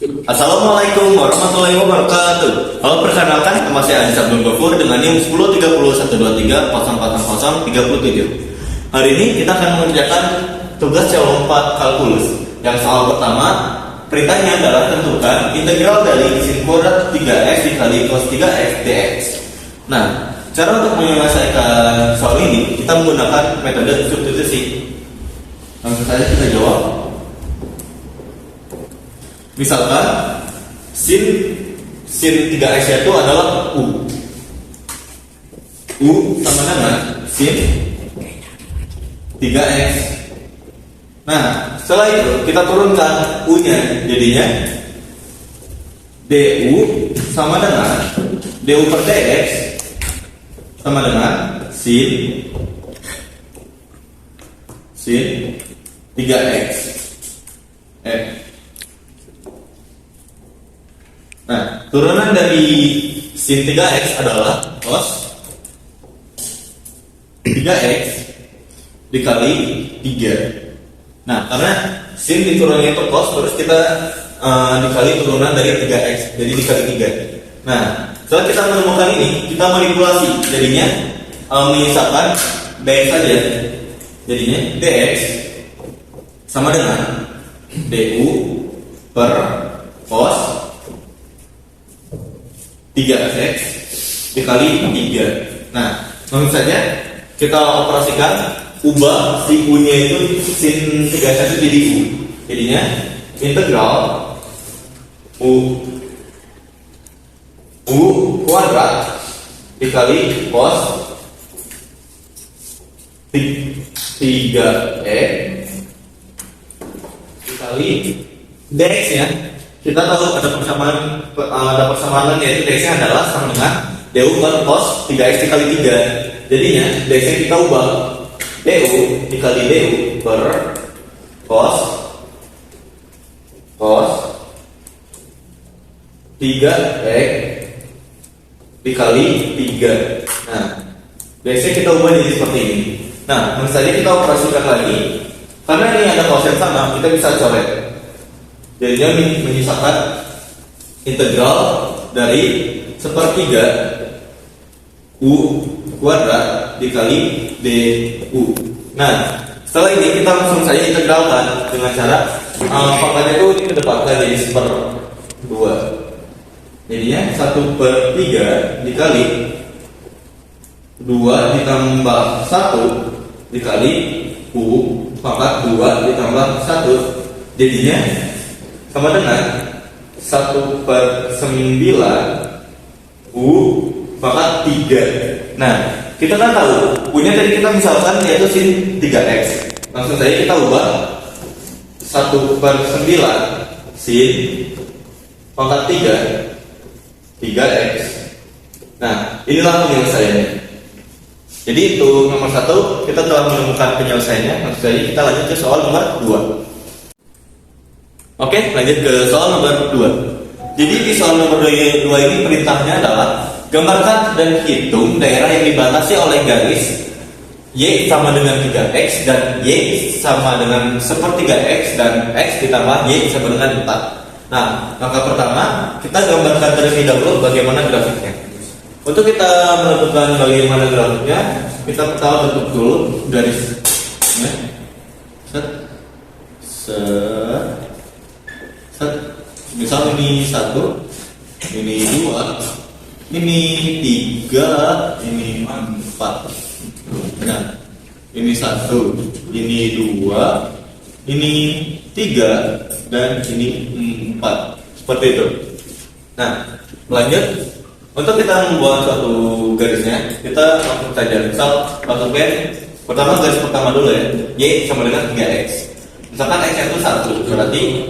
Assalamualaikum warahmatullahi wabarakatuh. Halo, perkenalkan, nama saya Adis Abdul Ghafur dengan NIM 103012340037. Hari ini kita akan mengerjakan tugas C4 kalkulus. Yang soal pertama, perintahnya adalah tentukan integral dari sin kuadrat 3x dikali cos 3x dx. Nah, cara untuk menyelesaikan soal ini kita menggunakan metode substitusi. Langsung saja kita jawab. Misalkan sin 3x itu adalah u. U sama dengan sin 3x. Nah, setelah itu kita turunkan u-nya, jadinya du sama dengan du per dx sama dengan sin 3x. Nah, turunan dari sin 3x adalah cos 3x dikali 3. Nah, karena sin diturunnya itu cos, terus kita dikali turunan dari 3x, jadi dikali 3. Nah, setelah kita menemukan ini, kita manipulasi, jadinya menyisakan dx saja. Jadinya dx sama dengan du per cos 3x dikali 3. Nah, langsung saja kita operasikan, ubah si u-nya itu sin 3x itu jadi u. Jadinya integral u kuadrat dikali cos 3x dikali dx ya. Kita tahu ada persamaan yaitu dx-nya adalah sama dengan du per cos 3x dikali 3. Jadinya dx-nya kita ubah du dikali du per cos 3x dikali 3. Nah, dx-nya kita ubah jadi seperti ini. Nah, langsung saja kita operasikan lagi. Karena ini ada cos yang sama, kita bisa coret. Jadinya menyisakan integral dari 1/3 u kuadrat dikali du. Nah, setelah ini kita langsung saja integralkan dengan cara pangkatnya itu dikedepankan jadi 1/2. Jadinya 1/3 dikali 2 ditambah 1 dikali u pangkat 2 ditambah 1, jadinya sama dengan 1/9 u pangkat 3. Nah, kita kan tahu punya tadi kita misalkan yaitu sin 3x. Langsung saja kita ubah 1/9 sin pangkat 3x. Nah, inilah penyelesaiannya. Jadi itu nomor 1 kita telah menemukan penyelesaiannya. Langsung saja kita lanjut ke soal nomor 2. Oke, lanjut ke soal nomor 2. Jadi di soal nomor 2 ini perintahnya adalah gambarkan dan hitung daerah yang dibatasi oleh garis y sama dengan 3x dan y sama dengan 1/3x dan x ditambah y sama dengan 4. Nah, langkah pertama kita gambarkan terlebih dahulu bagaimana grafiknya. Untuk kita menentukan bagaimana grafiknya, kita pertama bentuk dulu garis. Misal ini 1, ini 2, ini 3, ini 4. Nah, ini 1, ini 2, ini 3, dan ini 4. Seperti itu. Nah, lanjut. Untuk kita membuat suatu garisnya, kita langsung saja. Misal masukkan pertama garis pertama dulu ya, y sama dengan 3x. Misalkan x itu 1, berarti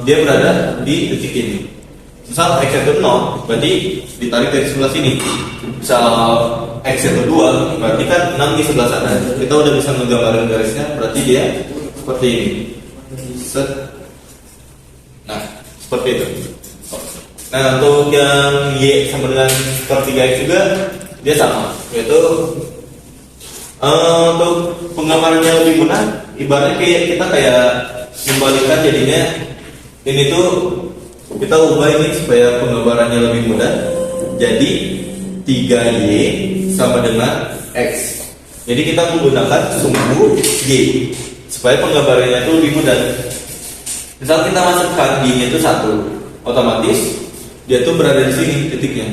dia berada di titik ini. Misal x itu 0, berarti ditarik dari sebelah sini. Misal x itu 2, berarti kan 6 di sebelah sana. Kita udah bisa menggambarkan garisnya, berarti dia seperti ini. Nah, seperti itu. Nah, untuk yang y sama dengan 3x juga dia sama, yaitu untuk penggambarannya lebih mudah, ibaratnya kayak kita membalikan jadinya ini tuh kita ubah ini supaya penggambarannya lebih mudah. Jadi 3Y sama dengan X. Jadi kita menggunakan sumbu Y supaya penggambarannya itu lebih mudah. Misal kita masukkan Y-nya itu 1, otomatis dia tuh berada di sini titiknya.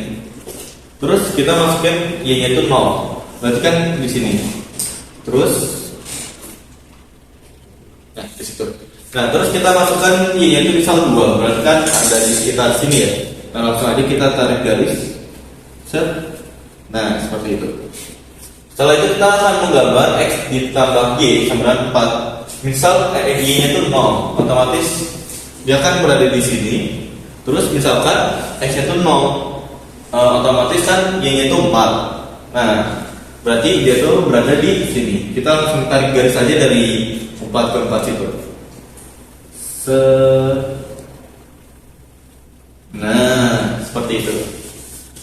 Terus kita masukin Y-nya itu 0, berarti kan di sini. Terus di situ. Nah, terus kita masukkan Y-nya itu misal 2, berarti kan ada di sekitar sini ya. Nah, langsung aja kita tarik garis. Set. Nah, seperti itu. Setelah itu kita akan menggambar X ditambah Y sama dengan 4. Misal Y-nya itu 0, otomatis dia akan berada di sini. Terus misalkan X-nya itu 0, otomatis kan Y-nya itu 4. Nah, berarti dia tuh berada di sini. Kita langsung tarik garis saja dari 4 ke 4 situ. Nah, seperti itu.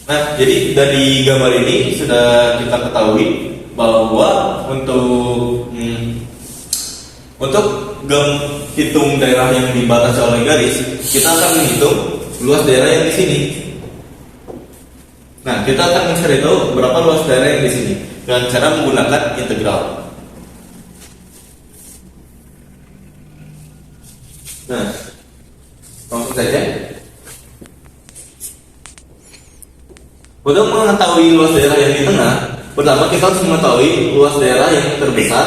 Nah, jadi dari gambar ini sudah kita ketahui bahwa untuk hitung daerah yang dibatasi oleh garis, kita akan menghitung luas daerah yang di sini. Nah, kita akan mencari tahu berapa luas daerah yang di sini dengan cara menggunakan integral. Nah, langsung saja. Untuk mengetahui luas daerah yang di tengah, pertama kita harus mengetahui luas daerah yang terbesar,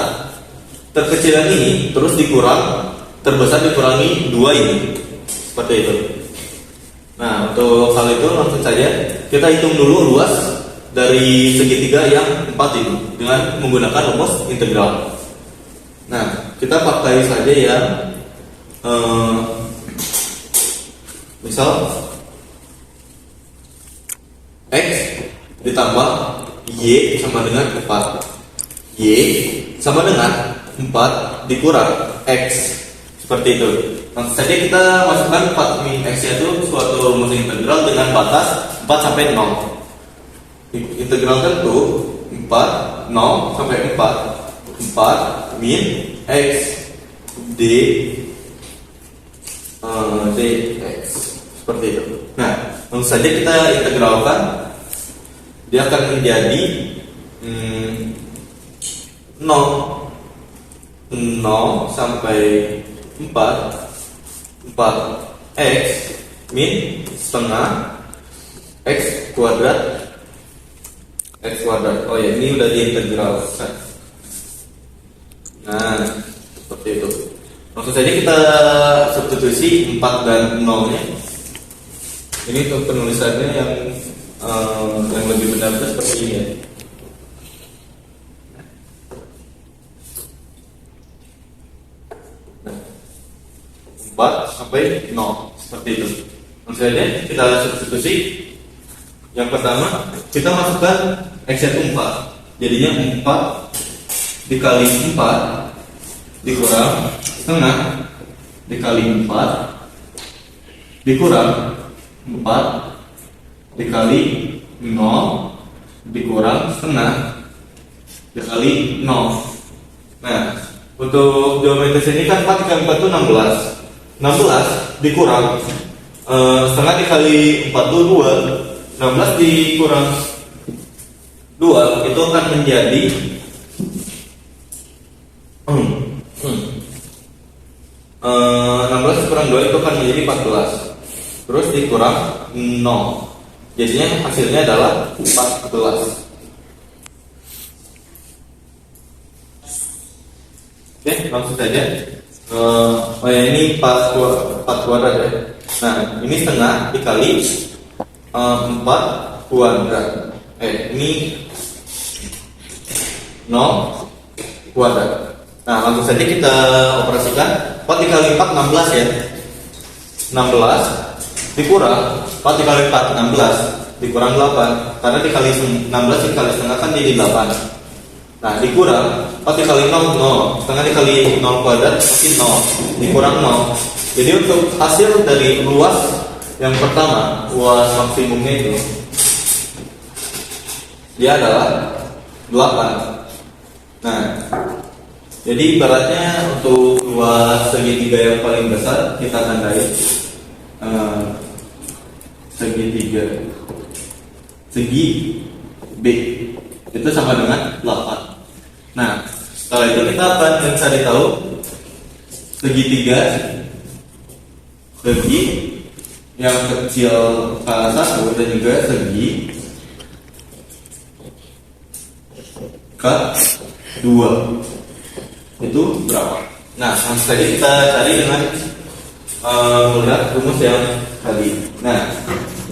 terkecil yang ini, terus dikurang, terbesar dikurangi 2 ini. Seperti itu. Nah, untuk hal itu langsung saja kita hitung dulu luas dari segitiga yang 4 ini dengan menggunakan rumus integral. Nah, kita pakai saja yang misal X ditambah Y sama dengan 4. Y sama dengan 4 dikurang X. Seperti itu. Langsung saja kita masukkan 4 min X itu suatu rumus integral dengan batas 4 sampai 0. Integral tentu 4, 0 sampai 4 min X dx. Seperti itu. Nah, langsung saja kita integralkan. Dia akan menjadi 0 sampai 4 X min setengah X kuadrat. Oh ya, ini udah diintegralkan. Nah, seperti itu. Langsung saja kita substitusi 4 dan 0 nya. Ini untuk penulisannya yang lebih benar seperti ini ya. 4 sampai 0 seperti itu. Langsung saja kita substitusi. Yang pertama kita masukkan X itu 4, jadinya 4 dikali 4 dikurang setengah dikali 4 dikurang 4 dikali 0 dikurang setengah dikali 0. Nah, untuk geometris ini kan 4 dikali 4 itu 16 dikurang setengah dikali 4 itu 2. 16 dikurang 2 itu akan menjadi 16 dikurang 2 itu akan menjadi 14. Terus dikurang 0. Jadinya hasilnya adalah 14. Oke, langsung saja. Ini 4 kuadrat ya. Nah, ini setengah dikali 4 kuadrat. Ini 0 kuadrat. Nah, langsung saja kita operasikan. 4 dikali 4 16 ya. 16 dikurang 4 dikali 4 16 dikurang 8. Karena dikali 16 dikali setengah kan jadi 8. Nah, dikurang 4 dikali 0 0. Setengah dikali 0 kuadrat pasti 0. Dikurang 0. Jadi untuk hasil dari luas yang pertama, luas maksimumnya itu dia adalah 8. Nah, Jadi ibaratnya untuk luas segitiga yang paling besar kita tandai segitiga segi B itu sama dengan 8. Nah, setelah itu kita akan mencari tahu segitiga segi yang kecil K1 dan juga segi K2 itu berapa? Nah, langsung saja kita cari dengan melihat rumus yang tadi. Nah,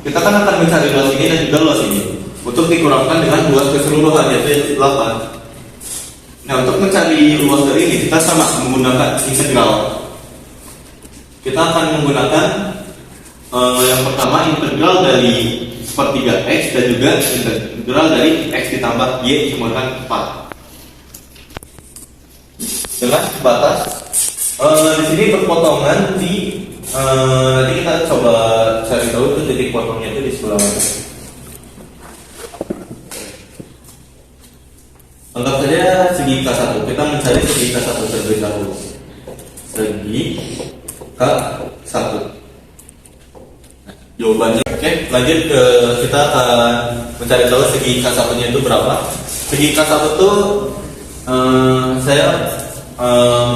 kita kan akan mencari luas ini dan juga luas ini untuk dikurangkan dengan luas keseluruhan yaitu 8. Nah, untuk mencari luas dari ini kita sama menggunakan integral. Kita akan menggunakan yang pertama integral dari sepertiga X dan juga integral dari X ditambah Y sama dengan 4. Dengan batas di sini berpotongan di nanti kita coba cari tahu itu titik potongnya itu di sebelah mana. Anggap saja segi K1, kita mencari segi K1 terlebih dahulu. Segi K1. Jawabannya oke, lanjut ke kita akan mencari tahu segi K1 nya itu berapa. Segi K1 itu saya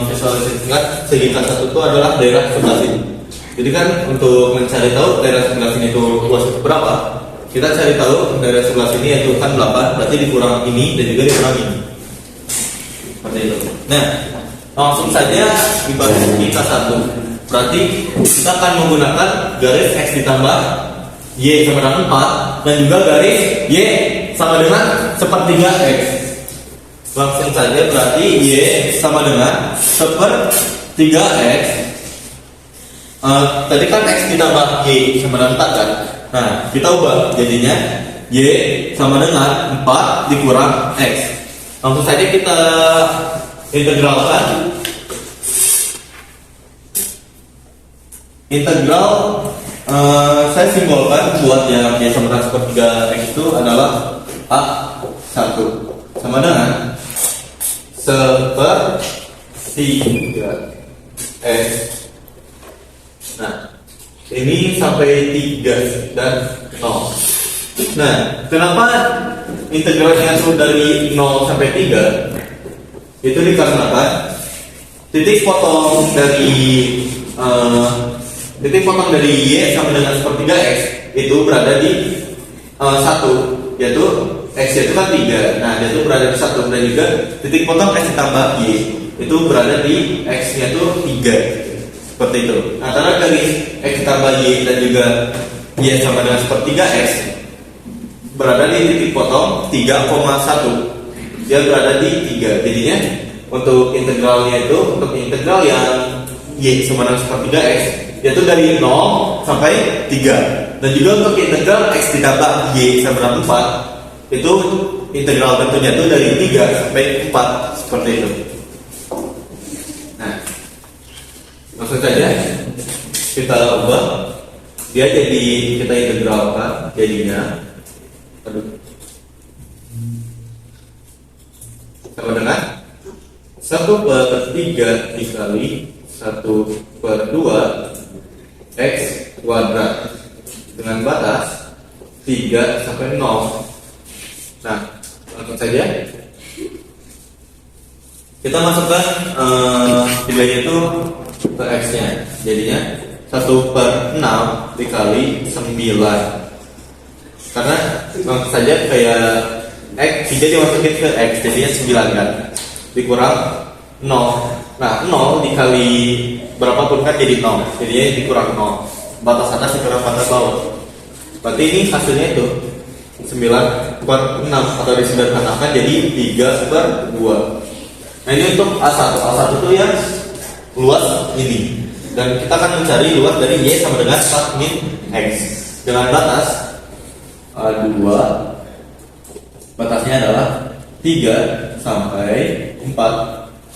visualisasikan segi K1 itu adalah daerah sebelah sini. Jadi kan untuk mencari tahu daerah sebelah sini itu luas berapa, kita cari tahu daerah sebelah sini yaitu kan 8, berarti dikurang ini dan juga dikurang ini. Seperti itu. Nah, langsung saja dibagi segi K1. Berarti kita akan menggunakan garis X ditambah Y sama dengan 4 dan juga garis Y sama dengan sepertiga X. Langsung saja berarti Y sama dengan sepertiga X. Tadi kan X ditambah Y sama dengan 4 kan. Nah, kita ubah jadinya Y sama dengan 4 dikurang X. Langsung saja kita integralkan. Integral saya simbolkan buat yang Y sama dengan sepertiga X itu adalah A1 sama dengan sepertiga X. Nah, ini sampai 3 dan 0. Nah, kenapa integralnya itu dari 0 sampai 3? Itu dikarenakan titik potong dari Y sama dengan sepertiga X itu berada di 1, yaitu X itu kan 3. Nah, dia itu berada di 1 dan juga titik potong X ditambah Y itu berada di X nya itu 3. Seperti itu. Antara garis X tambah Y dan juga Y sama dengan sepertiga X berada di titik potong 3,1. Dia berada di 3. Jadinya untuk integralnya itu, untuk integral yang Y sama dengan sepertiga X yaitu dari 0 sampai 3. Dan juga untuk integral X ditambah Y sama dengan 4 itu integral tentunya itu dari 3 sampai 4. Seperti itu. Langsung saja kita ubah, dia jadi kita integralkan jadinya sama dengan 1/3 dikali 1/2 X kuadrat dengan batas 3 sampai 0. Nah, langsung saja kita masukkan nilainya itu ke X nya, jadinya 1/6 dikali 9. Karena langsung saja kayak X 3 dimasukin ke X jadinya 9 kan, dikurang 0. Nah, 0 dikali berapapun kan jadi 0, jadinya dikurang 0. Batas atas dikurang batas bawah. Berarti ini hasilnya itu 9/6 atau disederhanakan jadi 3/2. Nah, ini untuk A1. A1 itu ya luas ini. Dan kita akan mencari luas dari Y sama dengan 4 min X dengan batas A2. Batasnya adalah 3 sampai 4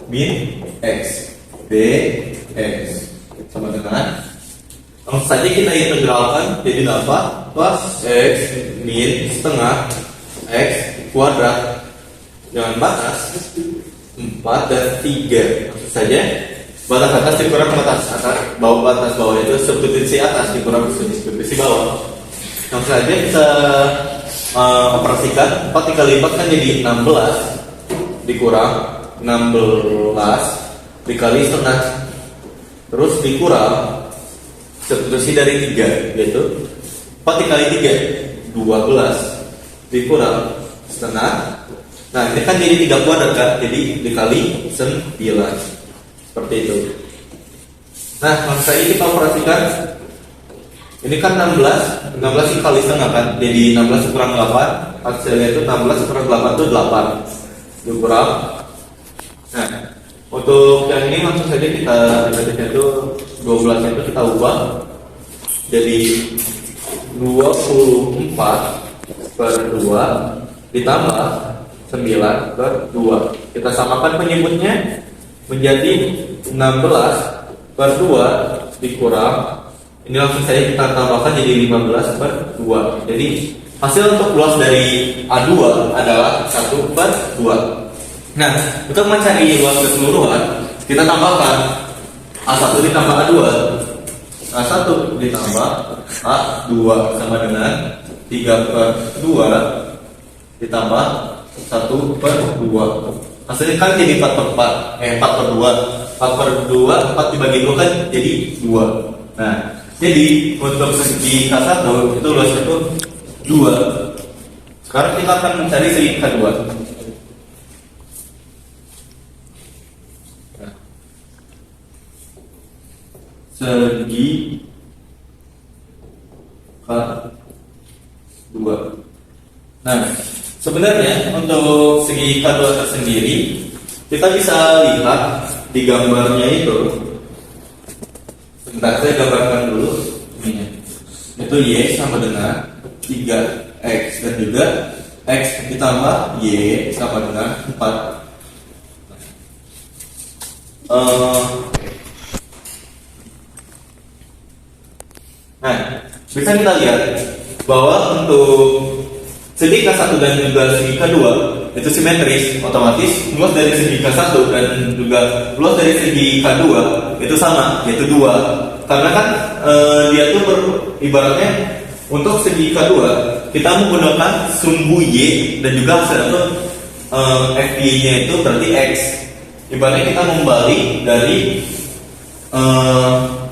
min X dx sama dengan, langsung saja kita integralkan jadi dapat plus X min setengah X kuadrat dengan batas 4 dan 3. Maksud saja batas atas dikurang batas atas bawah itu substitusi atas dikurang substitusi bawah. Langsung saja kita operasikan 4 dikali 4 kan jadi 16 dikurang 16 dikali setengah, terus dikurang substitusi dari 3 yaitu 4 dikali 3 12 dikurang setengah. Nah ini kan jadi 3 kuadrat kan, jadi dikali 9 seperti itu. Nah langsung saja kita operasikan. Ini kan 16 dikali setengah kan, jadi 16 kurang 8, hasilnya itu 16 kurang 8 itu 8 dikurang. Nah untuk yang ini langsung saja kita dikasihnya itu 12 itu kita ubah jadi 24 per 2 ditambah 9 per 2. Kita samakan penyebutnya menjadi 16 per 2 dikurang. Ini langsung saja kita tambahkan jadi 15 per 2. Jadi hasil untuk luas dari A2 adalah 1 per 2. Nah, untuk mencari luas keseluruhan, kita tambahkan A1 ditambah A2. A1 ditambah A2 sama dengan 3 per 2 ditambah 1 per 2. Hasilnya kan jadi 4 per 4. 4 per 2. 4 per 2, 4 dibagi 2 kan jadi 2. Nah, jadi untuk segi K1 itu luasnya itu 2. Sekarang kita akan mencari segi K2. Segi K2. Nah, sebenarnya untuk segi K2 tersendiri kita bisa lihat di gambarnya itu. Sebentar, saya gambarkan dulu ini. Itu Y sama dengan 3X dan juga X ditambah Y sama dengan 4. Nah, bisa kita lihat bahwa untuk segi K1 dan juga segi K2 itu simetris, otomatis luas dari segi K1 dan juga luas dari segi K2 itu sama, yaitu 2. Karena kan dia tuh ibaratnya untuk segi K2 kita menggunakan sumbu Y dan juga hasil itu FY-nya itu berarti X. Ibaratnya kita membalik dari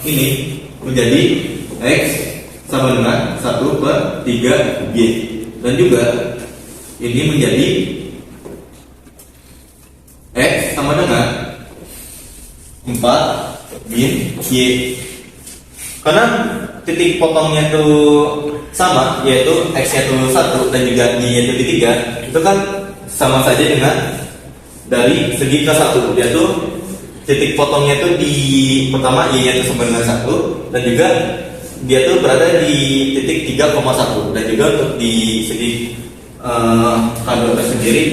ini menjadi X sama dengan 1 per 3 Y. Dan juga ini menjadi X sama dengan 4 min Y. Karena titik potongnya itu sama, yaitu X-nya itu 1 dan juga Y-nya itu 3, itu kan sama saja dengan dari segi K1, yaitu titik potongnya itu di pertama Y-nya itu sama dengan 1 dan juga dia tuh berada di titik 3,1 dan juga untuk di segi K2 sendiri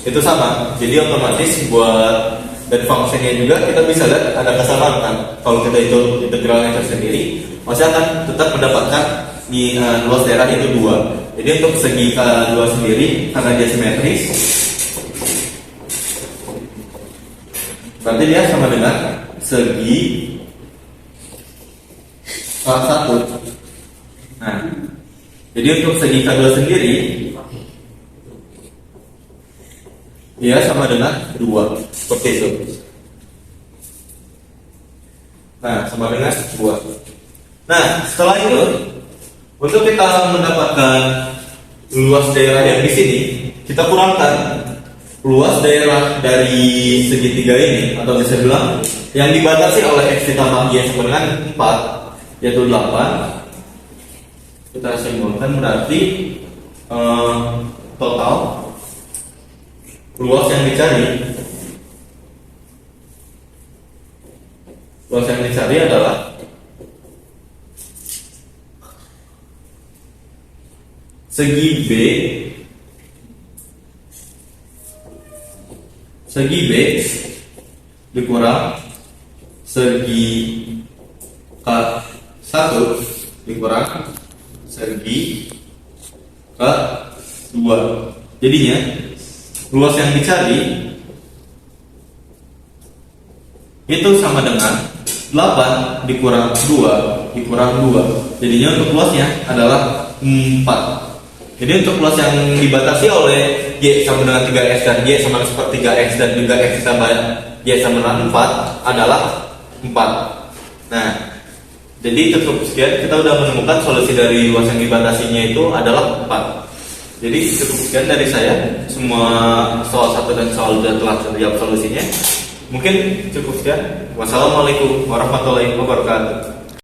itu sama. Jadi otomatis buat dan fungsinya juga kita bisa lihat ada kesamaan kan. Kalau kita hitung integralnya tersendiri, masih akan tetap mendapatkan di luas daerah itu 2. Jadi untuk segi K2 sendiri karena dia simetris, berarti dia sama dengan segi K1. Nah, jadi untuk segi K2 sendiri dia sama dengan 2, seperti itu. Nah, sama dengan 2. Nah, setelah itu untuk kita mendapatkan luas daerah yang di sini, kita kurangkan luas daerah dari segitiga ini, atau bisa bilang yang dibatasi oleh X ditambah Y sama dengan 4, yaitu 8. Kita simbolkan berarti total luas yang dicari adalah segi B dikurang segi K1 dikurang segi K2. Jadinya luas yang dicari itu sama dengan 8 dikurang 2 dikurang 2. Jadinya untuk luasnya adalah 4. Jadi untuk luas yang dibatasi oleh Y sama dengan 3X dan Y sama seperti 3X dan juga X tambah Y sama dengan 4 adalah 4. Nah, jadi cukup sekian, kita udah menemukan solusi dari luas yang dibatasinya itu adalah 4. Jadi cukup sekian dari saya. Semua soal 1 dan soal 2 telah terjawab solusinya. Mungkin cukup sekian. Wassalamualaikum warahmatullahi wabarakatuh.